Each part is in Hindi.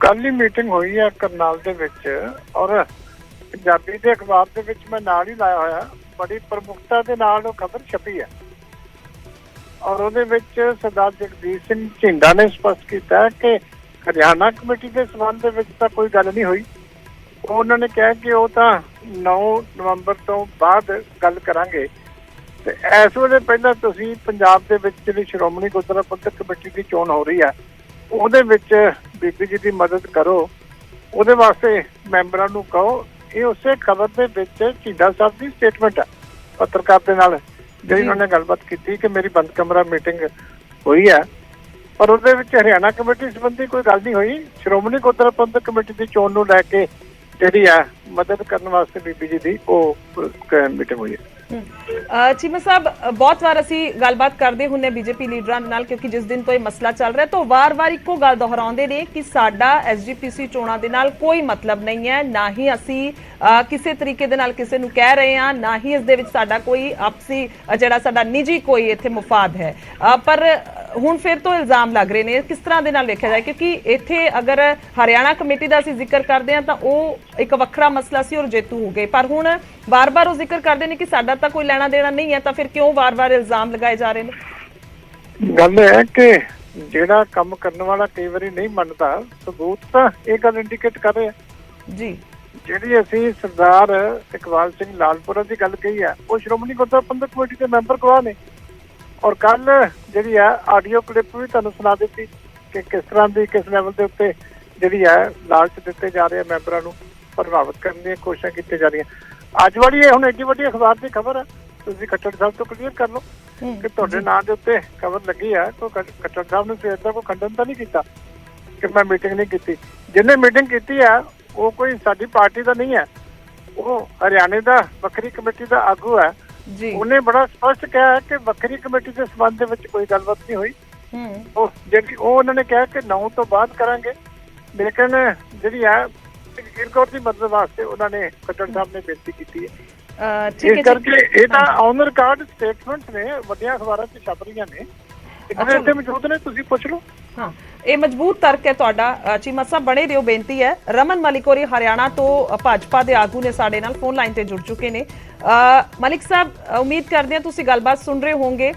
ਕੱਲ ਹੀ ਮੀਟਿੰਗ ਹੋਈ ਹੈ ਕਰਨਾਲ ਦੇ ਵਿੱਚ ਔਰ ਪੰਜਾਬੀ ਦੇ ਅਖਬਾਰ ਦੇ ਵਿੱਚ ਮੈਂ ਨਾਲ ਹੀ ਲਾਇਆ ਹੋਇਆ, ਬੜੀ ਪ੍ਰਮੁਖਤਾ ਦੇ ਨਾਲ ਉਹ ਖਬਰ ਛਪੀ ਹੈ ਔਰ ਉਹਦੇ ਵਿੱਚ ਸਰਦਾਰ ਜਗਦੀਸ਼ ਸਿੰਘ ਝਿੰਡਾ ਨੇ ਸਪਸ਼ਟ ਕੀਤਾ ਕਿ ਹਰਿਆਣਾ ਕਮੇਟੀ ਦੇ ਸਬੰਧ ਦੇ ਵਿੱਚ ਤਾਂ ਕੋਈ ਗੱਲ ਨਹੀਂ ਹੋਈ। ਉਹਨਾਂ ਨੇ ਕਿਹਾ ਕਿ ਉਹ ਤਾਂ 9 ਨਵੰਬਰ ਤੋਂ ਬਾਅਦ ਗੱਲ ਕਰਾਂਗੇ ਤੇ ਇਸ ਵੇਲੇ ਪਹਿਲਾਂ ਤੁਸੀਂ ਪੰਜਾਬ ਦੇ ਵਿੱਚ ਜਿਹੜੀ ਸ਼੍ਰੋਮਣੀ ਗੁਰਦੁਆਰਾ ਪ੍ਰਬੰਧਕ ਕਮੇਟੀ ਦੀ ਚੋਣ ਹੋ ਰਹੀ ਹੈ ਉਹਦੇ ਵਿੱਚ ਬੀਬੀ ਜੀ ਦੀ ਮਦਦ ਕਰੋ, ਉਹਦੇ ਵਾਸਤੇ ਮੈਂਬਰਾਂ ਨੂੰ ਕਹੋ। ਇਹ ਉਸੇ ਖਬਰ ਦੇ ਵਿੱਚ ਝੀਂਡਾ ਸਾਹਿਬ ਦੀ ਸਟੇਟਮੈਂਟ ਹੈ ਪੱਤਰਕਾਰ ਦੇ ਨਾਲ ਜਿਹੜੀ ਉਹਨਾਂ ਨੇ ਗੱਲਬਾਤ ਕੀਤੀ ਕਿ ਮੇਰੀ ਬੰਦ ਕਮਰਾ ਮੀਟਿੰਗ ਹੋਈ ਹੈ ਪਰ ਉਹਦੇ ਵਿੱਚ ਹਰਿਆਣਾ ਕਮੇਟੀ ਸੰਬੰਧੀ ਕੋਈ ਗੱਲ ਨਹੀਂ ਹੋਈ। ਸ਼੍ਰੋਮਣੀ ਗੁਰਦੁਆਰਾ ਪ੍ਰਬੰਧਕ ਕਮੇਟੀ ਦੀ ਚੋਣ ਨੂੰ ਲੈ ਕੇ ਜਿਹੜੀ ਹੈ ਮਦਦ ਕਰਨ ਵਾਸਤੇ ਬੀਬੀ ਜੀ ਦੀ ਉਹ ਮੀਟਿੰਗ ਹੋਈ ਹੈ। ਚੀਮਾ ਸਾਹਿਬ, ਬਹੁਤ ਵਾਰ ਅਸੀਂ ਗੱਲਬਾਤ ਕਰਦੇ ਹੁੰਨੇ ਬੀਜੇਪੀ ਲੀਡਰਾਂ ਨਾਲ ਕਿਉਂਕਿ ਜਿਸ ਦਿਨ ਤੋਂ ਇਹ ਮਸਲਾ ਚੱਲ ਰਿਹਾ ਤਾਂ ਵਾਰ-ਵਾਰ ਇੱਕੋ ਗੱਲ ਦੁਹਰਾਉਂਦੇ ਨੇ ਕਿ ਸਾਡਾ ਐਸਜੀਪੀਸੀ ਚੋਣਾਂ ਦੇ ਨਾਲ ਕੋਈ ਮਤਲਬ ਨਹੀਂ ਹੈ, ਨਾ ਹੀ ਅਸੀਂ ਕਿਸੇ ਤਰੀਕੇ ਦੇ ਨਾਲ ਕਿਸੇ ਨੂੰ ਕਹਿ ਰਹੇ ਹਾਂ, ਨਾ ਹੀ ਇਸ ਦੇ ਵਿੱਚ ਸਾਡਾ ਕੋਈ ਆਪਸੀ ਜਿਹੜਾ ਸਾਡਾ ਨਿੱਜੀ ਕੋਈ ਇੱਥੇ ਮੁਫਾਦ ਹੈ। ਪਰ ਹੁਣ ਫਿਰ ਤੋਂ ਇਲਜ਼ਾਮ ਲੱਗ ਰਹੇ ਨੇ, ਕਿਸ ਤਰ੍ਹਾਂ ਦੇ ਨਾਲ ਵੇਖਿਆ ਜਾਏ ਕਿਉਂਕਿ ਇੱਥੇ ਅਗਰ ਹਰਿਆਣਾ ਕਮੇਟੀ ਦਾ ਅਸੀਂ ਜ਼ਿਕਰ ਕਰਦੇ ਹਾਂ ਤਾਂ ਉਹ ਇੱਕ ਵੱਖਰਾ ਮਸਲਾ ਸੀ ਔਰ ਜੇਤੂ ਹੋ ਗਏ, ਪਰ ਹੁਣ ਵਾਰ-ਵਾਰ ਉਹ ਜ਼ਿਕਰ ਕਰਦੇ ਨੇ ਕਿ ਸਾਡਾ ਤਾਂ ਕੋਈ ਲੈਣਾ ਦੇਣਾ ਨਹੀਂ ਹੈ, ਤਾਂ ਫਿਰ ਕਿਉਂ ਵਾਰ-ਵਾਰ ਇਲਜ਼ਾਮ ਲਗਾਏ ਜਾ ਰਹੇ ਨੇ? ਗੱਲ ਹੈ ਕਿ ਜਿਹੜਾ ਕੰਮ ਕਰਨ ਵਾਲਾ ਕਈ ਵਾਰੀ ਨਹੀਂ ਮੰਨਦਾ, ਸਬੂਤ ਤਾਂ ਇਹ ਗੱਲ ਇੰਡੀਕੇਟ ਕਰ ਰਿਹਾ ਜੀ। ਜਿਹੜੀ ਅਸੀਂ ਸਰਦਾਰ ਇਕਬਾਲ ਸਿੰਘ ਲਾਲਪੁਰਾ ਦੀ ਗੱਲ ਕਹੀ ਹੈ ਉਹ ਸ਼੍ਰੋਮਣੀ ਗੁਰਦੁਆਰਾ ਪ੍ਰਬੰਧਕ ਕਮੇਟੀ ਦੇ ਮੈਂਬਰ ਗਵਾਹ ਨੇ ਔਰ ਕੱਲ ਜਿਹੜੀ ਹੈ ਆਡੀਓ ਕਲਿੱਪ ਵੀ ਤੁਹਾਨੂੰ ਸੁਣਾ ਦਿੱਤੀ ਕਿ ਕਿਸ ਤਰ੍ਹਾਂ ਦੀ ਕਿਸ ਲੈਵਲ ਦੇ ਉੱਤੇ ਜਿਹੜੀ ਹੈ ਲਾਲਚ ਦਿੱਤੇ ਜਾ ਰਹੇ ਮੈਂਬਰਾਂ ਨੂੰ ਪ੍ਰਭਾਵਿਤ ਕਰਨ ਦੀਆਂ ਕੋਸ਼ਿਸ਼ਾਂ ਕੀਤੀਆਂ ਜਾ ਰਹੀਆਂ। ਅੱਜ ਵਾਲੀ ਇਹ ਹੁਣ ਐਡੀ ਵੱਡੀ ਅਖਬਾਰ ਦੀ ਖਬਰ ਹੈ, ਤੁਸੀਂ ਖੱਟੜ ਸਾਹਿਬ ਤੋਂ ਕਲੀਅਰ ਕਰ ਲਓ ਕਿ ਤੁਹਾਡੇ ਨਾਂ ਦੇ ਉੱਤੇ ਖਬਰ ਲੱਗੀ ਹੈ। ਕੋਈ ਖੱਟੜ ਸਾਹਿਬ ਨੇ ਸਵੇਰ ਦਾ ਕੋਈ ਖੰਡਨ ਤਾਂ ਨਹੀਂ ਕੀਤਾ ਕਿ ਮੈਂ ਮੀਟਿੰਗ ਨਹੀਂ ਕੀਤੀ। ਜਿਹਨੇ ਮੀਟਿੰਗ ਕੀਤੀ ਹੈ ਉਹ ਕੋਈ ਸਾਡੀ ਪਾਰਟੀ ਦਾ ਨਹੀਂ ਹੈ, ਉਹ ਹਰਿਆਣੇ ਦਾ ਵੱਖਰੀ ਕਮੇਟੀ ਦਾ ਆਗੂ ਹੈ। ਉਹਨੇ ਬੜਾ ਸਪਸ਼ਟ ਕਿਹਾ ਹੈ ਕਿ ਵੱਖਰੀ ਕਮੇਟੀ ਦੇ ਸੰਬੰਧ ਦੇ ਵਿੱਚ ਕੋਈ ਗੱਲਬਾਤ ਨਹੀਂ ਹੋਈ। ਉਹ ਜਿਹੜੀ ਉਹਨਾਂ ਨੇ ਕਿਹਾ ਕਿ 9 ਤੋਂ ਬਾਅਦ ਕਰਾਂਗੇ, ਲੇਕਿਨ ਜਿਹੜੀ ਹੈ ਜਗੀਰ ਕੌਰ ਦੀ ਮਦਦ ਵਾਸਤੇ ਉਹਨਾਂ ਨੇ ਖੱਟੜ ਸਾਹਿਬ ਨੇ ਬੇਨਤੀ ਕੀਤੀ ਹੈ। ਇਸ ਕਰਕੇ ਇਹ ਤਾਂ ਔਨ ਰਿਕਾਰਡ ਸਟੇਟਮੈਂਟਸ ਨੇ, ਵੱਡੀਆਂ ਅਖਬਾਰਾਂ 'ਚ ਛਪ ਰਹੀਆਂ ਨੇ, ਇੱਥੇ ਮੌਜੂਦ ਨੇ, ਤੁਸੀਂ ਪੁੱਛ ਲਓ। ਹਾਂ, ਇਹ ਮਜ਼ਬੂਤ ਤਰਕ ਹੈ ਤੁਹਾਡਾ। ਚੀਮਾ ਸਾਹਿਬ ਬਣੇ ਦਿਓ, ਬੇਨਤੀ ਹੈ। ਰਮਨ ਮਲਿਕ ਹੋਰੀ ਹਰਿਆਣਾ ਤੋਂ ਭਾਜਪਾ ਦੇ ਆਗੂ ਨੇ, ਸਾਡੇ ਨਾਲ ਫੋਨ ਲਾਈਨ ਤੇ ਜੁੜ ਚੁੱਕੇ ਨੇ। ਮਲਿਕ ਸਾਹਿਬ, ਉਮੀਦ ਕਰਦੇ ਹਾਂ ਤੁਸੀਂ ਗੱਲਬਾਤ ਸੁਣ ਰਹੇ ਹੋਵੋਗੇ,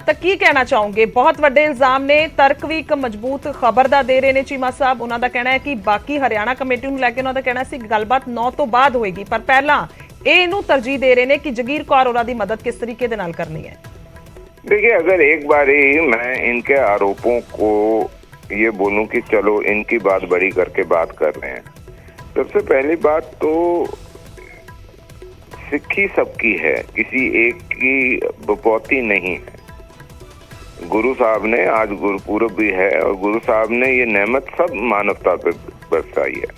ਤਾਂ ਕੀ ਕਹਿਣਾ ਚਾਹੋਗੇ? ਬਹੁਤ ਵੱਡੇ ਇਲਜ਼ਾਮ ਨੇ, ਤਰਕ ਵੀ ਇੱਕ ਮਜ਼ਬੂਤ ਖਬਰ ਦਾ ਦੇ ਰਹੇ ਨੇ ਚੀਮਾ ਸਾਹਿਬ। ਉਹਨਾਂ ਦਾ ਕਹਿਣਾ ਹੈ ਕਿ ਬਾਕੀ ਹਰਿਆਣਾ ਕਮੇਟੀ ਨੂੰ ਲੈ ਕੇ ਉਹਨਾਂ ਦਾ ਕਹਿਣਾ ਸੀ ਗੱਲਬਾਤ 9 ਤੋਂ ਬਾਅਦ ਹੋਏਗੀ, ਪਰ ਪਹਿਲਾਂ ਇਹਨੂੰ ਤਰਜੀਹ ਦੇ ਰਹੇ ਨੇ कि जगीर कौर ਉਹਨਾਂ ਦੀ ਮਦਦ किस तरीके ਦੇ ਨਾਲ करनी है। देखिए, अगर एक बार ही मैं इनके आरोपों को ये बोलूं कि चलो इनकी बात बड़ी करके बात कर रहे हैं, सबसे पहली बात तो सिक्खी सबकी है, किसी एक की बपौती नहीं है। गुरु साहब ने, आज गुरुपुरब भी है और गुरु साहब ने ये नेमत सब मानवता पे बरसाई है।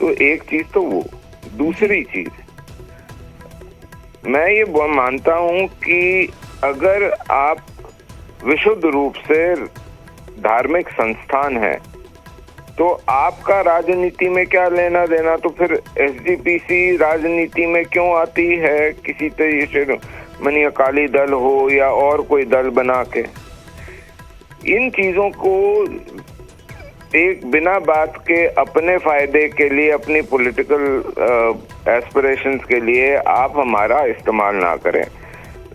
तो एक चीज तो वो, दूसरी चीज मैं ये मानता हूं कि अगर आप विशुद्ध रूप से धार्मिक संस्थान है तो आपका राजनीति में क्या लेना देना, तो फिर एसजीपीसी राजनीति में क्यों आती है? किसी तरीके से मनी अकाली दल हो या और कोई दल बना के, इन चीजों को एक बिना बात के अपने फायदे के लिए, अपनी पॉलिटिकल एस्पिरेशंस के लिए आप हमारा इस्तेमाल ना करें।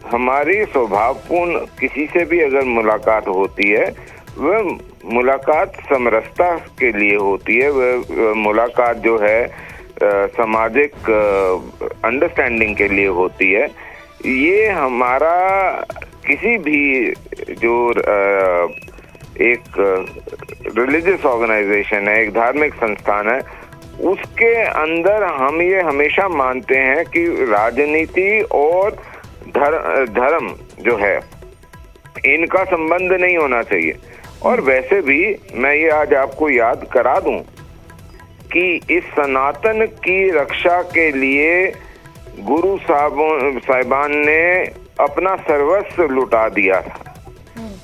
हमारी स्वभावपूर्ण किसी से भी अगर मुलाकात होती है वह मुलाकात समरसता के लिए होती है, वह मुलाकात जो है सामाजिक अंडरस्टैंडिंग के लिए होती है। ये हमारा किसी भी जो एक रिलीजियस ऑर्गेनाइजेशन है, एक धार्मिक संस्थान है, उसके अंदर हम ये हमेशा मानते हैं कि राजनीति और धर्म जो है इनका संबंध नहीं होना चाहिए। और वैसे भी मैं ये आज आपको याद करा दूं कि इस सनातन की रक्षा के लिए गुरु साहिबान ने अपना सर्वस्व लुटा दिया था।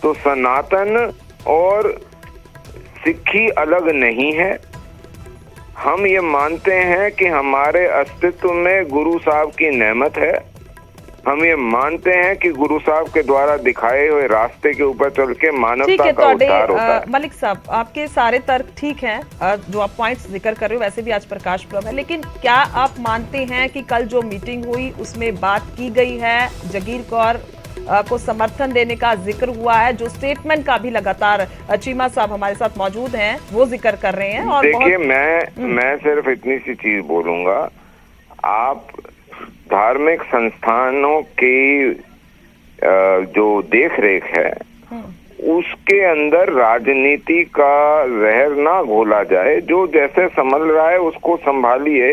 तो सनातन और सिक्खी अलग नहीं है। हम ये मानते हैं कि हमारे अस्तित्व में गुरु साहब की नेमत है हम ये मानते हैं कि गुरु साहब के द्वारा दिखाए हुए रास्ते के ऊपर चल के ठीक मानवता है। का उद्धार होता है। मलिक साहब, आपके सारे तर्क ठीक हैं, जो आप पॉइंट्स जिक्र कर रहे हो, वैसे भी आज प्रकाश पर्व है, लेकिन क्या आप मानते हैं कि कल जो मीटिंग हुई उसमें बात की गई है, जगीर कौर को समर्थन देने का जिक्र हुआ है, जो स्टेटमेंट का भी लगातार चीमा साहब हमारे साथ मौजूद हैं वो जिक्र कर रहे हैं। और देखिए, मैं सिर्फ इतनी सी चीज बोलूंगा, आप धार्मिक संस्थानों की जो देख रेख है उसके अंदर राजनीति का जहर ना घोला जाए। जो जैसे संभल रहा है उसको संभालिए।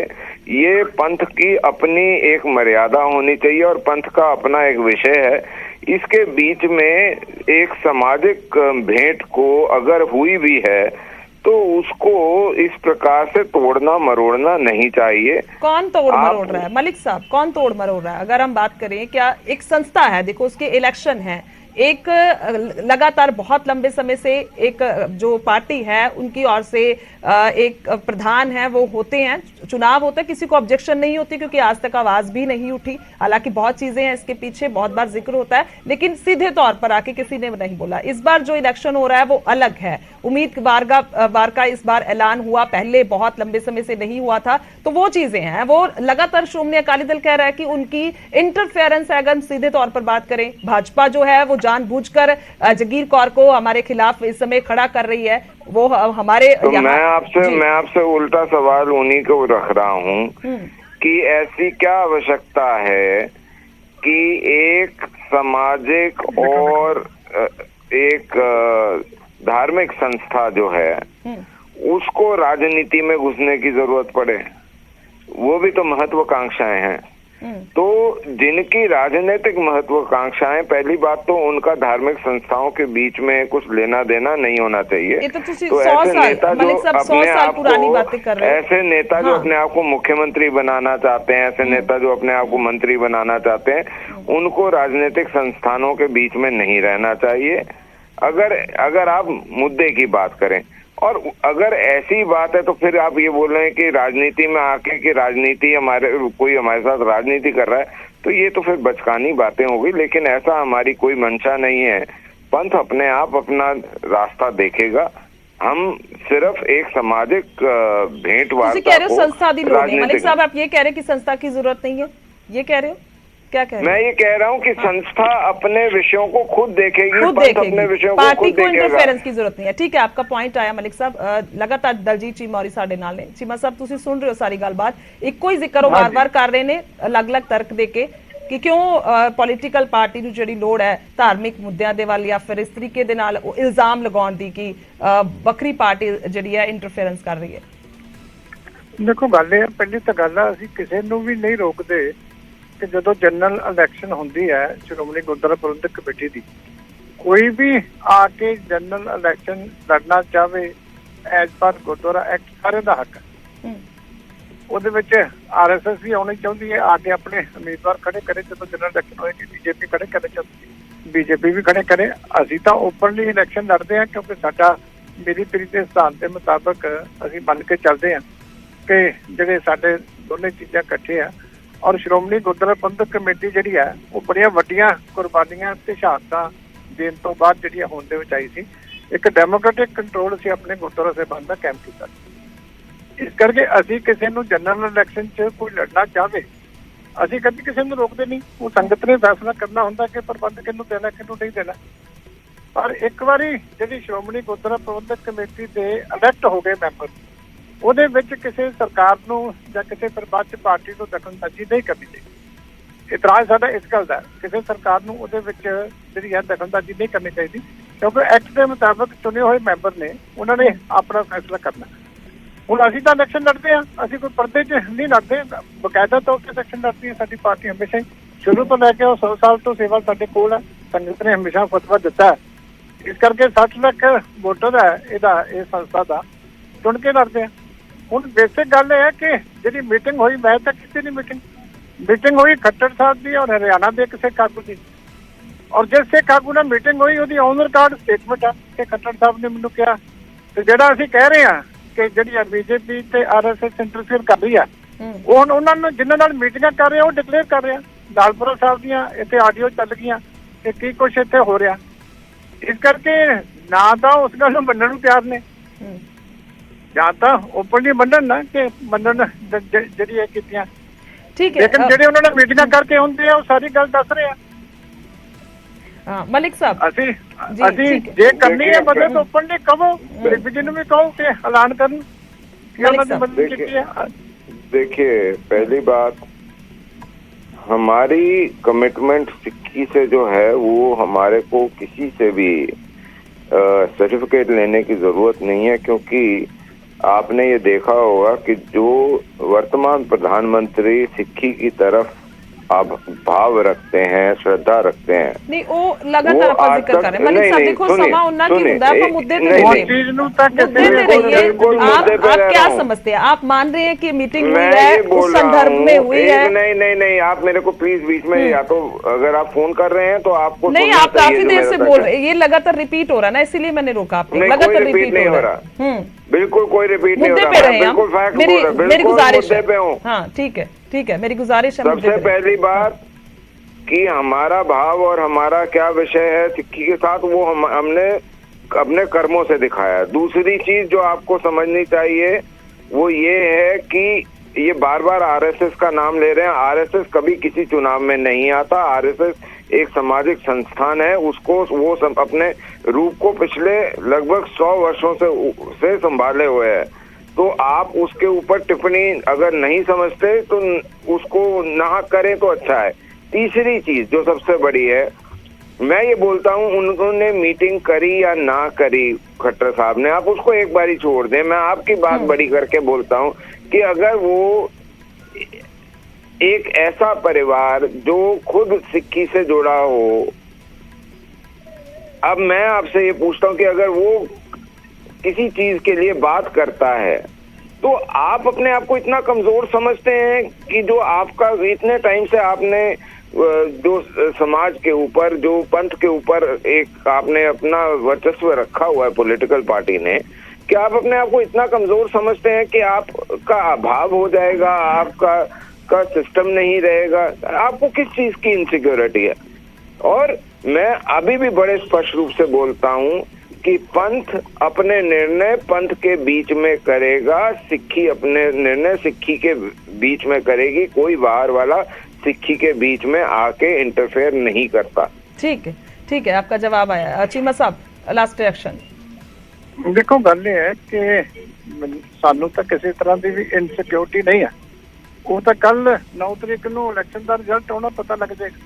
ये पंथ की अपनी एक मर्यादा होनी चाहिए और पंथ का अपना एक विषय है। इसके बीच में एक सामाजिक भेंट को अगर हुई भी है तो उसको इस प्रकार से तोड़ना मरोड़ना नहीं चाहिए। कौन तोड़ मरोड़ रहा है मलिक साहब, कौन तोड़ मरोड़ रहा है? अगर हम बात करें, क्या एक संस्था है, देखो उसके इलेक्शन है, एक लगातार बहुत लंबे समय से एक जो पार्टी है उनकी ओर से एक प्रधान है वो होते हैं, चुनाव होता है, किसी को ऑब्जेक्शन नहीं होती क्योंकि आज तक आवाज भी नहीं उठी। हालांकि बहुत चीजें हैं इसके पीछे, बहुत बार जिक्र होता है, लेकिन सीधे तौर पर आके किसी ने नहीं बोला। इस बार जो इलेक्शन हो रहा है वो अलग है। उम्मीदवार का इस बार ऐलान हुआ, पहले बहुत लंबे समय से नहीं हुआ था, तो वो चीजें हैं। वो लगातार श्रोमणी अकाली दल कह रहा है कि उनकी इंटरफेरेंस है। अगर सीधे तौर पर बात करें, भाजपा जो है वो जानबूझकर जगीर कौर को हमारे खिलाफ इस समय खड़ा कर रही है। वो हमारे तो मैं आपसे उल्टा सवाल उन्हीं को रख रहा हूँ कि ऐसी क्या आवश्यकता है कि एक सामाजिक और एक धार्मिक संस्था जो है उसको राजनीति में घुसने की जरूरत पड़े? वो भी तो महत्वाकांक्षाएं हैं। तो जिनकी राजनीतिक महत्वाकांक्षाएं, पहली बात तो उनका धार्मिक संस्थाओं के बीच में कुछ लेना देना नहीं होना चाहिए। तो ऐसे नेता जो अपने आप को ऐसे नेता जो अपने आप को मुख्यमंत्री बनाना चाहते हैं, ऐसे नेता जो अपने आप को मंत्री बनाना चाहते हैं, उनको राजनीतिक संस्थानों के बीच में नहीं रहना चाहिए। अगर आप मुद्दे की बात करें, और अगर ऐसी बात है तो फिर आप ये बोल रहे हैं कि राजनीति में आके कि राजनीति कोई हमारे साथ राजनीति कर रहा है, तो ये तो फिर बचकानी बातें होगी। लेकिन ऐसा हमारी कोई मंशा नहीं है। पंथ अपने आप अपना रास्ता देखेगा। हम सिर्फ एक सामाजिक भेंट वार्ता को मलिक साहब, आप ये कह रहे हैं कि संस्था की जरूरत नहीं है, ये कह रहे हो? क्या कह रहे हैं? मैं ये कह रहा हूँ कि संस्था अपने विषयों को खुद देखेगी, अपने विषयों को पार्टी को इंटरफेरेंस की जरूरत नहीं है। ठीक है, आपका पॉइंट आया मलिक साहब। लगातार दलजीत चीमा और साडे नाल ने। चीमा साहब, तुसी सुन रहे हो सारी गलबात, इक्को ही जिक्र बार-बार कर रहे ने, अलग-अलग तर्क देके कि क्यों पॉलिटिकल पार्टी ਨੂੰ ਜਿਹੜੀ ਲੋੜ ਹੈ ਧਾਰਮਿਕ ਮੁੱਦਿਆਂ ਦੇ ਵੱਲ ਜਾਂ ਫਿਰ ਇਸ ਤਰੀਕੇ ਦੇ ਨਾਲ ਇਲਜ਼ਾਮ ਲਗਾਉਣ ਦੀ ਕਿ ਵੱਖਰੀ ਪਾਰਟੀ ਜਿਹੜੀ ਹੈ ਇੰਟਰਫੇਰੈਂਸ ਕਰ ਰਹੀ ਹੈ। ਦੇਖੋ, ਗੱਲ ਇਹ ਪਹਿਲੀ ਤਾਂ ਗੱਲ ਆ, ਅਸੀਂ ਕਿਸੇ ਨੂੰ ਵੀ ਨਹੀਂ ਰੋਕਦੇ ਕਿ ਜਦੋਂ ਜਨਰਲ ਇਲੈਕਸ਼ਨ ਹੁੰਦੀ ਹੈ ਸ਼੍ਰੋਮਣੀ ਗੁਰਦੁਆਰਾ ਪ੍ਰਬੰਧਕ ਕਮੇਟੀ ਦੀ, ਕੋਈ ਵੀ ਆ ਕੇ ਜਨਰਲ ਇਲੈਕਸ਼ਨ ਲੜਨਾ ਚਾਹਵੇ ਐਜ਼ ਪਰ ਗੁਰਦੁਆਰਾ ਐਕਟ ਸਾਰਿਆਂ ਦਾ ਹੱਕ ਹੈ। ਉਹਦੇ ਵਿੱਚ RSS ਵੀ ਆਉਣੀ ਚਾਹੁੰਦੀ ਹੈ, ਆ ਕੇ ਆਪਣੇ ਉਮੀਦਵਾਰ ਖੜੇ ਕਰੇ। ਜਦੋਂ ਜਨਰਲ ਇਲੈਕਸ਼ਨ ਹੋਏਗੀ BJP ਖੜੇ ਕਰਨੇ ਚਾਹੁੰਦੀ ਹੈ, BJP ਵੀ ਖੜੇ ਕਰੇ। ਅਸੀਂ ਤਾਂ ਓਪਨਲੀ ਇਲੈਕਸ਼ਨ ਲੜਦੇ ਹਾਂ ਕਿਉਂਕਿ ਸਾਡਾ ਮੇਰੀ ਪੀੜੀ ਦੇ ਸਿਧਾਂਤ ਦੇ ਮੁਤਾਬਕ ਅਸੀਂ ਮੰਨ ਕੇ ਚੱਲਦੇ ਹਾਂ ਕਿ ਜਿਹੜੇ ਸਾਡੇ ਦੋਨੇ ਚੀਜ਼ਾਂ ਇਕੱਠੇ ਆ। ਔਰ ਸ਼੍ਰੋਮਣੀ ਗੁਰਦੁਆਰਾ ਪ੍ਰਬੰਧਕ ਕਮੇਟੀ ਜਿਹੜੀ ਹੈ ਉਹ ਬੜੀਆਂ ਵੱਡੀਆਂ ਕੁਰਬਾਨੀਆਂ ਤੇ ਸ਼ਹਾਦਤਾਂ ਦੇਣ ਤੋਂ ਬਾਅਦ ਜਿਹੜੀ ਹੋਂਦ ਦੇ ਵਿੱਚ ਆਈ ਸੀ। ਇੱਕ ਡੈਮੋਕ੍ਰੈਟਿਕ ਕੰਟਰੋਲ ਅਸੀਂ ਆਪਣੇ ਗੁਰਦੁਆਰਾ ਸਾਹਿਬਾਨ ਦਾ ਕਾਇਮ ਕੀਤਾ। ਇਸ ਕਰਕੇ ਅਸੀਂ ਕਿਸੇ ਨੂੰ ਜਨਰਲ ਇਲੈਕਸ਼ਨ 'ਚ ਕੋਈ ਲੜਨਾ ਚਾਹਵੇ, ਅਸੀਂ ਕਦੀ ਕਿਸੇ ਨੂੰ ਰੋਕਦੇ ਨਹੀਂ। ਉਹ ਸੰਗਤ ਨੇ ਫੈਸਲਾ ਕਰਨਾ ਹੁੰਦਾ ਕਿ ਪ੍ਰਬੰਧ ਕਿਹਨੂੰ ਦੇਣਾ ਕਿਹਨੂੰ ਨਹੀਂ ਦੇਣਾ। ਪਰ ਇੱਕ ਵਾਰੀ ਜਿਹੜੀ ਸ਼੍ਰੋਮਣੀ ਗੁਰਦੁਆਰਾ ਪ੍ਰਬੰਧਕ ਕਮੇਟੀ ਦੇ ਇਲੈਕਟ ਹੋ ਗਏ ਮੈਂਬਰ, ਉਹਦੇ ਵਿੱਚ ਕਿਸੇ ਸਰਕਾਰ ਨੂੰ ਜਾਂ ਕਿਸੇ ਪ੍ਰਬੰਧ ਪਾਰਟੀ ਨੂੰ ਦਖਲਅੰਦਾਜ਼ੀ ਨਹੀਂ ਕਰਨੀ ਚਾਹੀਦੀ। ਇਤਰਾਜ਼ ਸਾਡਾ ਇਸ ਗੱਲ ਦਾ, ਕਿਸੇ ਸਰਕਾਰ ਨੂੰ ਉਹਦੇ ਵਿੱਚ ਜਿਹੜੀ ਹੈ ਦਖਲਅੰਦਾਜ਼ੀ ਨਹੀਂ ਕਰਨੀ ਚਾਹੀਦੀ ਕਿਉਂਕਿ ਐਕਟ ਦੇ ਮੁਤਾਬਕ ਚੁਣੇ ਹੋਏ ਮੈਂਬਰ ਨੇ, ਉਹਨਾਂ ਨੇ ਆਪਣਾ ਫੈਸਲਾ ਕਰਨਾ। ਹੁਣ ਅਸੀਂ ਤਾਂ ਇਲੈਕਸ਼ਨ ਲੜਦੇ ਹਾਂ, ਅਸੀਂ ਕੋਈ ਪਰਦੇ 'ਚ ਨਹੀਂ ਲੜਦੇ, ਬਕਾਇਦਾ ਤੌਰ 'ਤੇ ਇਲੈਕਸ਼ਨ ਲੜਦੀ ਹੈ ਸਾਡੀ ਪਾਰਟੀ ਹਮੇਸ਼ਾ ਹੀ। ਸ਼ੁਰੂ ਤੋਂ ਲੈ ਕੇ ਉਹ 100 ਸਾਲ ਤੋਂ ਸੇਵਾ ਸਾਡੇ ਕੋਲ ਹੈ। ਸੰਗਤ ਨੇ ਹਮੇਸ਼ਾ ਫਤਵਾ ਦਿੱਤਾ। ਇਸ ਕਰਕੇ 60 ਲੱਖ ਵੋਟਰ ਹੈ ਇਹ ਸੰਸਥਾ ਦਾ, ਚੁਣ ਕੇ ਲੜਦੇ ਆ। ਹੁਣ ਬੇਸਿਕ ਗੱਲ ਇਹ ਹੈ ਕਿ ਜਿਹੜੀ ਮੀਟਿੰਗ ਹੋਈ, ਮੈਂ ਤਾਂ ਕਿਸੇ ਦੀ ਮੀਟਿੰਗ ਹੋਈ ਖੱਟੜ ਸਾਹਿਬ ਦੀ ਔਰ ਹਰਿਆਣਾ ਦੇ ਕਿਸੇ ਕਾਗੂ ਦੀ, ਔਰ ਜਿਸ ਸਿੱਖ ਆਗੂ ਨਾਲ ਮੀਟਿੰਗ ਹੋਈ ਉਹਦੀ ਔਨ ਰਿਕਾਰਡ ਸਟੇਟਮੈਂਟ ਆ ਕਿ ਖੱਟੜ ਸਾਹਿਬ ਨੇ ਮੈਨੂੰ ਕਿਹਾ। ਤੇ ਜਿਹੜਾ ਅਸੀਂ ਕਹਿ ਰਹੇ ਹਾਂ ਕਿ ਜਿਹੜੀ BJP ਤੇ RSS ਇੰਟਰਫੇਅਰ ਕਰ ਰਹੀ ਆ, ਉਹ ਉਹਨਾਂ ਨੂੰ ਜਿਨ੍ਹਾਂ ਨਾਲ ਮੀਟਿੰਗਾਂ ਕਰ ਰਹੇ ਆ ਉਹ ਡਿਕਲੇਅਰ ਕਰ ਰਹੇ ਆ ਲਾਲਪੁਰਾ ਸਾਹਿਬ ਦੀਆਂ ਇੱਥੇ ਆਡੀਓ ਚੱਲ ਗਈਆਂ ਕਿ ਕੀ ਕੁਛ ਇੱਥੇ ਹੋ ਰਿਹਾ। ਇਸ ਕਰਕੇ ਨਾ ਤਾਂ ਉਸ ਗੱਲ ਨੂੰ ਮੰਨਣ ਨੂੰ ਤਿਆਰ ਨੇ, ਜਾਂ ਤਾਂ ਓਪਨਲੀ ਮੰਨਣ ਨਾ ਕਿ ਮੰਨਣ ਜਿਹੜੀ ਇਹ ਕੀਤੀਆਂ, ਠੀਕ ਹੈ। ਲੇਕਿਨ ਜਿਹੜੇ ਉਹਨਾਂ ਨੇ ਮੀਟਿੰਗਾਂ ਕਰਕੇ ਹੁੰਦੇ ਆ ਉਹ ਸਾਰੀ ਗੱਲ ਦੱਸ ਰਹੇ ਆ। ਮਲਿਕ ਸਾਹਿਬ ਅਸੀਂ ਜੇ ਕਰਨੀ है मदद ओपनली कहो, दिग्विजय भी कहो कि ऐलान करन कि उन्होंने मदद की है। देखिए, पहली बात, हमारी कमिटमेंट सिक्की से जो है वो हमारे को किसी से भी सर्टिफिकेट लेने की जरूरत नहीं है, क्योंकि आपने ये देखा होगा कि जो वर्तमान प्रधानमंत्री सिक्की की तरफ आप भाव रखते हैं, श्रद्धा रखते हैं, नहीं वो लगातार आप जिक्र कर रहे हैं। मलिक साहब देखो समा उन्ना की हुंदा है, मुद्दे पे रहिए। आप क्या समझते हैं? आप मान रहे हैं कि मीटिंग हुई है उस संदर्भ में हुई है? नहीं, आप मेरे को प्लीज बीच में, या तो अगर आप फोन कर रहे हैं तो आपको नहीं, आप काफी देर से बोल रहे हैं, ये लगातार रिपीट हो रहा है ना, इसीलिए मैंने रोका आपको। लगातार रिपीट नहीं हो रहा, बिल्कुल कोई रिपीट नहीं हो रहा, मुद्दे पे रहे हम, मेरी गुजारिश है। हाँ ठीक है, मेरी गुजारिश है। सबसे पहली बात कि हमारा भाव और हमारा क्या विषय है सिक्की के साथ, वो हमने अपने कर्मों से दिखाया। दूसरी चीज जो आपको समझनी चाहिए वो ये है कि ये बार बार आरएसएस का नाम ले रहे हैं। आरएसएस कभी किसी चुनाव में नहीं आता। आरएसएस एक सामाजिक संस्थान है, उसको वो अपने रूप को पिछले लगभग 100 वर्षों से संभाले हुए है। तो आप उसके ऊपर टिप्पणी अगर नहीं समझते तो उसको ना करें तो अच्छा है। तीसरी चीज जो सबसे बड़ी है, मैं ये बोलता हूँ, उन्होंने मीटिंग करी या ना करी खट्टर साहब ने, आप उसको एक बारी छोड़ दें। मैं आपकी बात बड़ी करके बोलता हूँ कि अगर वो एक ऐसा परिवार जो खुद सिक्की से जुड़ा हो, अब मैं आपसे ये पूछता हूँ कि अगर वो किसी चीज के लिए बात करता है तो आप अपने आप को इतना कमजोर समझते हैं कि जो आपका इतने टाइम से आपने जो समाज के ऊपर, जो पंथ के ऊपर एक आपने अपना वर्चस्व रखा हुआ है पॉलिटिकल पार्टी ने, कि आप अपने आप को इतना कमजोर समझते हैं कि आपका अभाव हो जाएगा, आपका सिस्टम नहीं रहेगा। आपको किस चीज की इनसिक्योरिटी है? और मैं अभी भी बड़े स्पष्ट रूप से बोलता हूं कि पंथ अपने निर्णय पंथ के बीच में करेगा, सिक्खी अपने निर्णय सिक्खी के बीच में करेगी। कोई बाहर वाला सिक्खी के बीच में आके इंटरफेयर नहीं करता। ठीक है, आपका जवाब आया। चीमा साहब, लास्ट रिएक्शन। देखो गल ये है कि सानू तो किसी तरह की भी इनसिक्योरिटी नहीं है। वो तो कल 9 तरीक ਨੂੰ ਇਲੈਕਸ਼ਨ ਦਾ ਰਿਜ਼ਲਟ ਆਉਣਾ ਪਤਾ ਲੱਗ ਜਾਏਗਾ।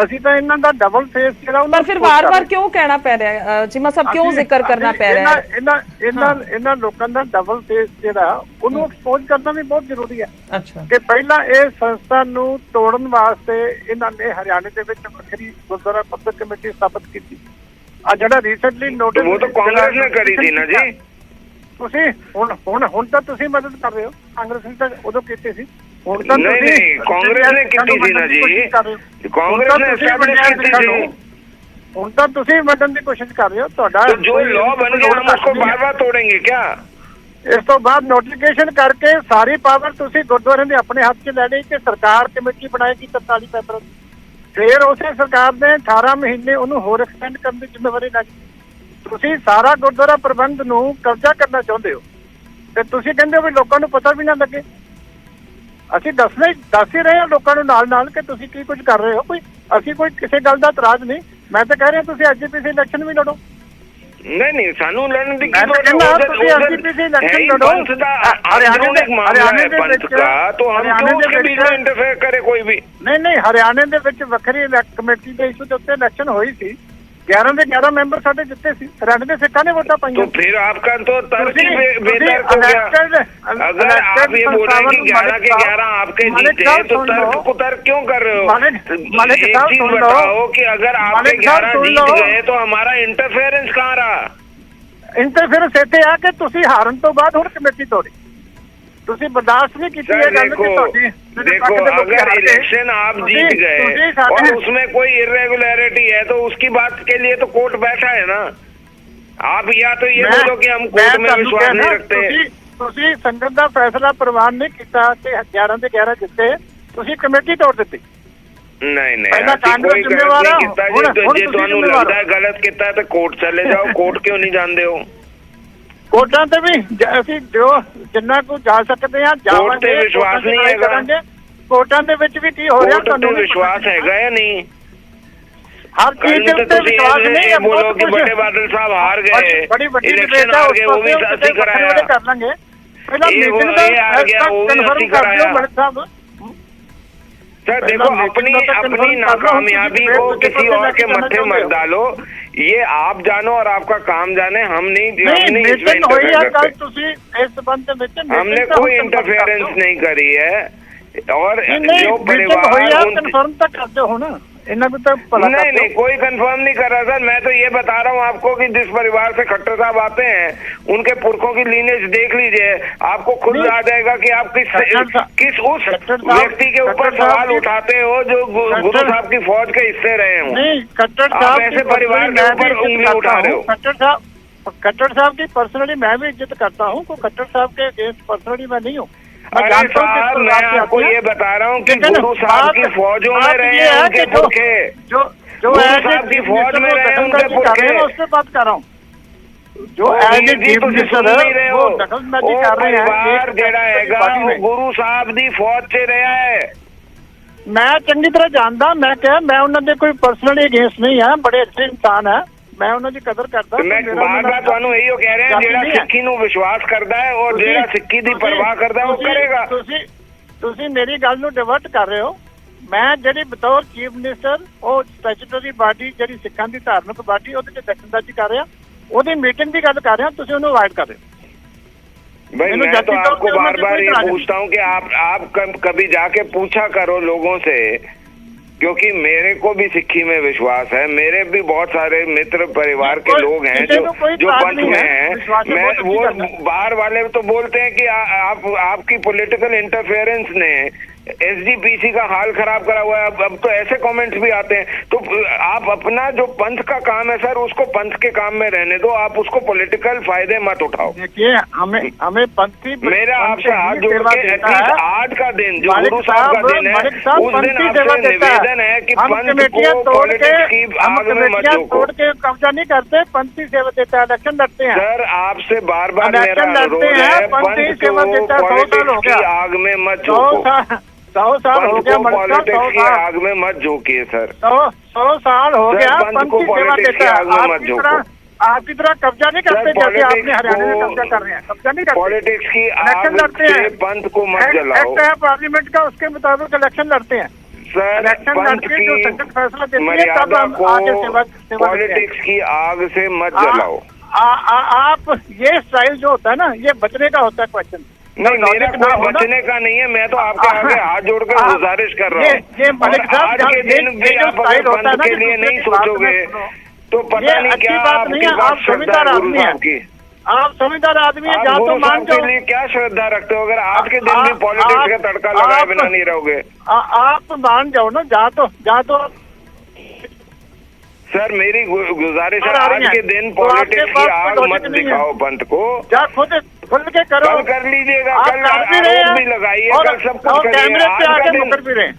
ਅਸੀਂ ਤਾਂ ਇਹਨਾਂ ਦਾ ਡਬਲ ਫੇਸ ਜਿਹੜਾ ਪਰ ਫਿਰ ਵਾਰ-ਵਾਰ ਕਿਉਂ ਕਹਿਣਾ ਪੈ ਰਿਹਾ ਚੀਮਾ ਸਾਹਿਬ, ਕਿਉਂ ਜ਼ਿਕਰ ਕਰਨਾ ਪੈ ਰਿਹਾ ਹੈ? ਇਹਨਾਂ ਲੋਕਾਂ ਦਾ ਡਬਲ ਫੇਸ ਜਿਹੜਾ ਉਹਨੂੰ ਐਕਸਪੋਜ਼ ਕਰਨਾ ਵੀ ਬਹੁਤ ਜ਼ਰੂਰੀ ਹੈ। ਅੱਛਾ, ਕਿ ਪਹਿਲਾਂ ਇਹ ਸੰਸਥਾ ਨੂੰ ਤੋੜਨ ਵਾਸਤੇ ਇਹਨਾਂ ਨੇ ਹਰਿਆਣੇ ਦੇ ਵਿੱਚ ਵੱਖਰੀ ਗੁਰਦੁਆਰਾ ਪ੍ਰਬੰਧਕ ਕਮੇਟੀ ਸਥਾਪਿਤ ਕੀਤੀ। ਆ ਜਿਹੜਾ ਰੀਸੈਂਟਲੀ ਨੋਟਿਸ ਉਹ ਤਾਂ ਕਾਂਗਰਸ ਨੇ ਕਰੀ ਸੀ ਨਾ ਜੀ। ਤੁਸੀਂ ਹੁਣ ਤਾਂ ਤੁਸੀਂ ਮਦਦ ਕਰ ਰਹੇ ਹੋ, ਕਾਂਗਰਸ ਨੇ ਤਾਂ ਉਦੋਂ ਕੀਤੀ ਸੀ। ਹੁਣ ਤਾਂ ਨਹੀਂ ਕਾਂਗਰਸ ਨੇ ਕੀਤੀ ਸੀ ਨਾ ਜੀ, ਕਾਂਗਰਸ ਨੇ ਐਸਟੈਬਲਿਸ਼ ਕੀਤੀ ਸੀ। ਹੁਣ ਤਾਂ ਤੁਸੀਂ ਵੰਡਣ ਦੀ ਕੋਸ਼ਿਸ਼ ਕਰ ਰਹੇ ਹੋ। ਤੁਹਾਡਾ ਜੋ ਲਾਅ ਬਣ ਗਿਆ हम उसको बार-बार तोड़ेंगे क्या? ਇਸ ਤੋਂ ਬਾਅਦ ਨੋਟੀਫਿਕੇਸ਼ਨ ਕਰਕੇ ਸਾਰੀ ਪਾਵਰ ਤੁਸੀਂ ਗੁਰਦੁਆਰਿਆਂ ਦੇ ਆਪਣੇ ਹੱਥ 'ਚ ਲੈ ਲਈ ਕਿ ਸਰਕਾਰ ਕਮੇਟੀ ਬਣਾਏਗੀ 43 ਮੈਂਬਰਾਂ ਦੀ। ਫਿਰ ਉਸੇ ਸਰਕਾਰ ਨੇ 18 ਮਹੀਨੇ ਉਹਨੂੰ ਹੋਰ ਐਕਸਟੈਂਡ ਕਰਨ ਦੀ ਜ਼ਿੰਮੇਵਾਰੀ ਲੈ ਲਈ। ਤੁਸੀਂ ਸਾਰਾ ਗੁਰਦੁਆਰਾ ਪ੍ਰਬੰਧ ਨੂੰ ਕਬਜ਼ਾ ਕਰਨਾ ਚਾਹੁੰਦੇ ਹੋ ਤੇ ਤੁਸੀਂ ਕਹਿੰਦੇ ਹੋ ਵੀ ਲੋਕਾਂ ਨੂੰ ਪਤਾ ਵੀ ਨਾ ਲੱਗੇ। ਅਸੀਂ ਦੱਸ ਹੀ ਰਹੇ ਹਾਂ ਲੋਕਾਂ ਨੂੰ ਨਾਲ ਕਿ ਤੁਸੀਂ ਕੀ ਕੁਝ ਕਰ ਰਹੇ ਹੋ। ਅਸੀਂ ਕੋਈ ਕਿਸੇ ਗੱਲ ਦਾ ਇਤਰਾਜ਼ ਨਹੀਂ। ਮੈਂ ਤਾਂ ਕਹਿ ਰਿਹਾ ਤੁਸੀਂ ਐਸਜੀਪੀਸੀ ਇਲੈਕਸ਼ਨ ਵੀ ਲੜੋ। नहीं सानू लड़ने की हरियाणे इंटरफेयर करे कोई भी नहीं हरियाणे ਦੇ ਵਿੱਚ ਵੱਖਰੀ ਕਮੇਟੀ ਦੇ ਇਸ਼ੂ ਦੇ ਉੱਤੇ ਇਲੈਕਸ਼ਨ ਹੋਈ ਸੀ। 11 ਦੇ 11 ਮੈਂਬਰ ਸਾਡੇ ਜਿੱਤੇ ਸੀ। हरियाणे ਦੇ ਸਿੱਖਾਂ ਨੇ ਵੋਟਾਂ ਪਾਈਆਂ। तो फिर आपका तो तर्क ही बेतर्क हो गया। अगर आप ये बोल रहे हैं कि 11 के 11 आपके जीते तो तर्क कुतर्क क्यों कर रहे हो? एक चीज बताओ कि अगर आपके 11 जीत गए तो हमारा इंटरफेरेंस कहाँ रहा? इंटरफेरेंस ਇੱਥੇ ਆ ਕਿ ਤੁਸੀਂ ਹਾਰਨ ਤੋਂ ਬਾਅਦ ਹੁਣ ਕਮੇਟੀ ਤੋੜੀ। ਤੁਸੀਂ ਬਰਦਾਸ਼ਤ नहीं की है गल कि ਤੁਹਾਡੀ। देखो अगर इलेक्शन आप जीत गए और उसमें कोई इरेगुलरिटी है तो उसकी बात के लिए तो कोर्ट बैठा है ना। आप या तो ये बोलो कि हम कोर्ट में विश्वास नहीं रखते। ਤੁਸੀਂ ਸੰਗਤ ਦਾ ਫੈਸਲਾ ਪ੍ਰਵਾਨ ਨਹੀਂ ਕੀਤਾ ਕਿ 11 ਦੇ 11 ਜਿੱਤੇ, ਤੁਸੀਂ ਕਮੇਟੀ ਤੋੜ ਦਿੱਤੀ। नहीं नहीं पहला ऐसी कांग्रेस कोई गलत जिम्मेवार नहीं है, किता जी। हुण- तो हुण जे तुसीं तुहानू जिम्मेवार लगता है गलत किता है तो कोर्ट चले जाओ। कोर्ट क्यों नहीं जाते हो? ਕੋਰਟਾਂ ਤੇ ਵੀ ਅਸੀਂ ਜੋ ਜਿੰਨਾ ਕੁ ਜਾ ਸਕਦੇ ਹਾਂ ਜਾਵਾਂਗੇ। ਵਿਸ਼ਵਾਸ ਕੋਰਟਾਂ 'ਚ ਨਹੀਂ ਲੜਾਈ ਹੈਗਾ। ਕਰਾਂਗੇ। ਕੋਰਟਾਂ ਦੇ ਵਿੱਚ ਵੀ ਕੀ ਹੋ ਰਿਹਾ कोर्ट पे विश्वास हैगा या नहीं? हर कल चीज में तो पे तुसी विश्वास नहीं है। बोलो बहुत कि कुछ बड़े बादल साहब हार गए, बड़ी बड़ी इलेक्शन डिबेट है, हार उस गए, वो भी पर असली कराया। कर लेंगे। पहला ये वो मीटिंग ये हार गया, वो भी कन्फर्म असली कर दो कराया। मलिक साहब। सर देखो, अपनी अपनी नाकामयाबी को किसी और के मत्थे मत डालो। ये आप जानो और आपका काम जाने। हम नहीं इसमें मीटिंग हुई है इंटरफेयर कल करते। ਤੁਸੀਂ ਇਸ ਸੰਬੰਧ ਦੇ ਵਿੱਚ हमने कोई इंटरफेरेंस नहीं करी है। और जो परिवार कन्फर्म तक कर दो हो ना। इन्हें भी तो भला कर नहीं दो। नहीं कोई कंफर्म नहीं कर रहा सर। मैं तो ये बता रहा हूँ आपको कि जिस परिवार से खट्टर साहब आते हैं उनके पुरखों की लीनेज देख लीजिए। आपको खुद नहीं, आ जाएगा कि आप किस उस खट्टर साहब- व्यक्ति के ऊपर खट्टर साहब सवाल की- उठाते हो जो गुरु साहब की फौज के हिस्से रहे हो। नहीं, खट्टर आप साहब ऐसे की परिवार personally के मैं भी ऊपर इज्जत उंगली करता उठा रहे हूँ। हो। खट्टर साहब की पर्सनली मैं भी इज्जत करता हूँ। तो खट्टर साहब के अगेंस्ट पर्सनली मैं नहीं हूँ। मैं अरे जानता हूँ किस साहब, प्रकार मैं से आपको आती है। ये बता रहा हूँ कि लेकिन गुरु साहब की बात- फौजों में बात रहे ये हैं है उनके कि जो- पुरखे। जो जो गुरु एज साहब की फौज में रहे हैं उनके कर रहे हैं पुरखे। उस पर बात कर रहा हूँ। जो ਉਹ एज ਵੀਰ ਜੀ चीफ ਤੁਸੀਂ ਸੁਣ मिनिस्टर ਨਹੀਂ ਰਹੇ है ਹੋ। वो दखलंदाजी ਉਹ कर रहे हैं। ਪਰਿਵਾਰ एक ਜਿਹੜਾ फैसले की ਹੈਗਾ बाजी ਉਹ में। ਗੁਰੂ ਸਾਹਿਬ ਦੀ ਫੌਜ 'ਚ ਰਿਹਾ ਹੈ। मैं चंगी तरह जानता। मैं क्या मैं उन्होंने कोई पर्सनली अगेंस्ट नहीं है। बड़े अच्छे इंसान है। मैं उन्होंने कदर करता। ਤੇ ਮੈਂ ਬਾਰ-ਬਾਰ ਤੁਹਾਨੂੰ ਇਹੀ ਕਹਿ ਰਿਹਾ ਜਿਹੜਾ ਸਿੱਖੀ ਨੂੰ ਵਿਸ਼ਵਾਸ ਕਰਦਾ ਹੈ ਔਰ ਜਿਹੜਾ ਸਿੱਖੀ ਦੀ ਪਰਵਾਹ ਕਰਦਾ ਹੈ ਉਹ ਕਰੇਗਾ। ਤੁਸੀਂ ਮੇਰੀ ਗੱਲ ਨੂੰ ਡਿਵਰਟ ਕਰ ਰਹੇ ਹੋ। ਮੈਂ ਜਿਹੜੀ ਬਤੌਰ ਚੀਫ ਮਿਨਿਸਟਰ ਉਹ ਸਟੈਚੂਟਰੀ ਬਾਡੀ ਜਿਹੜੀ ਸਿੱਖਾਂ ਦੀ ਧਾਰਮਿਕ ਬਾਡੀ ਉਹਦੇ ਚ ਦਖਲਅੰਦਾਜ਼ੀ ਕਰ ਰਿਹਾ। ਉਹਦੀ मीटिंग ਦੀ ਗੱਲ ਕਰ ਰਿਹਾ। ਤੁਸੀਂ ਉਹਨੂੰ ਅਵਾਇਡ ਕਰ ਰਹੇ ਹੋ। भाई मैं तो आपको बार बार ये पूछता हूँ कि आप कभी जाके पूछा करो लोगों से, क्योंकि मेरे को भी सिक्खी में विश्वास है। मेरे भी बहुत सारे मित्र परिवार के लोग हैं जो पंथ में हैं। मैं वो बाहर वाले तो बोलते हैं कि आपकी पॉलिटिकल इंटरफेरेंस ने एसजीपीसी का हाल खराब करा हुआ है। अब तो ऐसे कमेंट्स भी आते हैं। तो आप अपना जो पंथ का काम है सर उसको पंथ के काम में रहने दो। आप उसको पॉलिटिकल फायदे मत उठाओ। देखिए हमें पंथी मेरा आपसे हाथ जोड़ के एटलीस्ट आज का दिन जो गुरु साहब का दिन है उस दिन आपसे निवेदन है कि पंथ को पॉलिटिक्स की आग में मत झोंको। तोड़ के कब्जा नहीं करते। पंथी सेवा देता है। इलेक्शन लड़ते हैं सर आपसे बार बार मेरा अनुरोध है पंथ को पॉलिटिक्स की आग में मत झोंको। 100 साल हो गया पॉलिटिक्स की आग में मत झोंकिए सर। 100 साल हो गया। पंथ को पॉलिटिक्स की आग में मत झोंको। आपकी तरह कब्जा नहीं करते जैसे आपने हरियाणा में कब्जा कर रहे हैं। कब्जा नहीं करते। पॉलिटिक्स की इलेक्शन आग लड़ते से हैं। पंथ को मत जलाओ। एक्ट है पार्लियामेंट का उसके मुताबिक इलेक्शन लड़ते हैं। सर इलेक्शन पंथ लड़के जो संसद फैसला देती है तब मर्यादा हम आगे सेवा देते हैं। पॉलिटिक्स की आग से मत जलाओ। आप ये स्टाइल जो होता है ना ये बचने का होता है क्वेश्चन। नहीं मेरा कोई बचने का नहीं है। मैं तो आपके आगे हाथ जोड़कर गुजारिश कर रहा हूँ। आज के दिन भी आप अगर पंथ के लिए नहीं सोचोगे तो पता नहीं क्या आपके पास श्रद्धा है गुरु साहब की। आप समझदार आदमी है। आप गुरु साहब के लिए क्या श्रद्धा रखते हो अगर आज के दिन भी पॉलिटिक्स का तड़का लगाए बिना नहीं रहोगे? आप मान जाओ ना। जहाँ तो सर मेरी गुजारिश है आज के दिन पॉलिटिक्स की आग मत दिखाओ पंथ को। जा खुद खुल के करो। कल कर लीजिएगा। कल आरोप भी लगाइए। कल सब कुछ करिए। कैमरे पे आके मुकर भी रहे।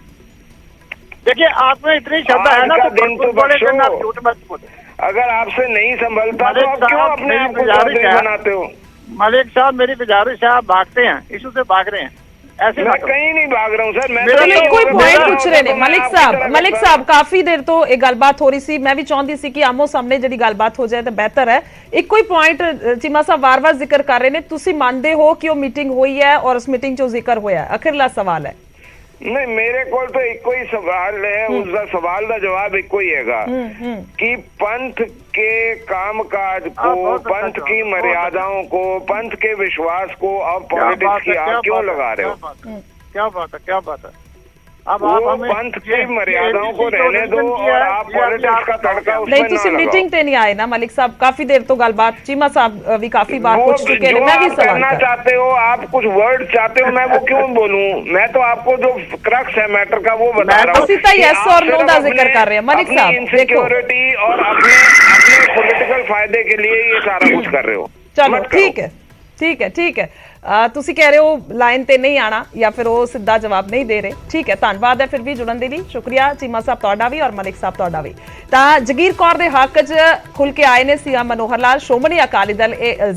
देखिए आप में इतनी श्रद्धा है ना तो दिन तो बख्शो। अगर आपसे नहीं संभलता तो आप क्यों अपने आप को चौधरी बनाते हो? मलिक साहब मेरी गुजारिश है। आप भागते हैं इशू से भाग रहे हैं। ऐसे मैं कहीं नहीं भाग रहा हूँ सर। मैं कोई पॉइंट पूछ रहे ने मलिक साहब काफी देर तो ਇਹ ਗੱਲਬਾਤ ਹੋ ਰਹੀ ਸੀ। ਮੈਂ ਵੀ ਚਾਹੁੰਦੀ ਸੀ ਕਿ ਆਮੋ ਸਾਹਮਣੇ ਜਿਹੜੀ ਗੱਲਬਾਤ ਹੋ ਜਾਏ ਤਾਂ ਬਿਹਤਰ ਹੈ। ਇੱਕੋ ਹੀ ਪੁਆਇੰਟ ਚੀਮਾ ਸਾਹਿਬ ਵਾਰ-ਵਾਰ ਜ਼ਿਕਰ ਕਰ ਰਹੇ ਨੇ। ਤੁਸੀਂ ਮੰਨਦੇ ਹੋ ਕਿ ਉਹ ਮੀਟਿੰਗ ਹੋਈ ਹੈ ਔਰ ਉਸ ਮੀਟਿੰਗ 'ਚੋਂ ਜ਼ਿਕਰ ਹੋਇਆ? ਅਖੀਰਲਾ ਸਵਾਲ ਹੈ। नहीं मेरे को तो एक ही सवाल है। उसका सवाल का जवाब एक ही हैगा कि पंथ के कामकाज को, पंथ की मर्यादाओं को, पंथ के विश्वास को आप पॉलिटिक्स की आग क्यों लगा रहे हो? क्या बात है। अब आप पंथ की मर्यादाओं को रहने दो और आप पॉलिटिक्स का तड़का उसमें नहीं ਤੁਸੀਂ ਮੀਟਿੰਗ ਤੇ नहीं आए ना मलिक साहब। काफी देर तो गलबात चीमा साहब भी काफी बार पूछ चुके हैं। मैं भी सवाल करना चाहते हो आप कुछ वर्ड चाहते हो मैं वो क्यों बोलूं? मैं तो आपको जो क्रक्स है मैटर का वो बता रहा हूं। ਅਸੀਂ ਤਾਂ यस और नो ਦਾ जिक्र कर रहे हैं मलिक साहब। इनसिक्योरिटी और अपने पॉलिटिकल फायदे के लिए ये सारा कुछ कर रहे हो। चलो ठीक है ਠੀਕ ਹੈ ਠੀਕ ਹੈ ਤੁਸੀਂ ਕਹਿ ਰਹੇ ਹੋ ਲਾਈਨ ਤੇ ਨਹੀਂ ਆਣਾ ਜਾਂ ਫਿਰ ਉਹ ਸਿੱਧਾ ਜਵਾਬ ਨਹੀਂ ਦੇ ਰਹੇ। ਠੀਕ ਹੈ, ਧੰਨਵਾਦ ਹੈ ਫਿਰ ਵੀ ਜੁੜਨ ਦੇ ਲਈ। ਸ਼ੁਕਰੀਆ ਚੀਮਾ ਸਾਹਿਬ ਤੁਹਾਡਾ ਵੀ ਔਰ ਮਲਿਕ ਸਾਹਿਬ ਤੁਹਾਡਾ ਵੀ। ਤਾਂ ਜਗੀਰ ਕੌਰ ਦੇ ਹੱਕ 'ਚ ਖੁੱਲ ਕੇ ਆਏ ਨੇ ਸੀਐਮ ਮਨੋਹਰ ਲਾਲ। ਸ਼੍ਰੋਮਣੀ ਅਕਾਲੀ ਦਲ ਇਹ ਇਲਜ਼ਾਮ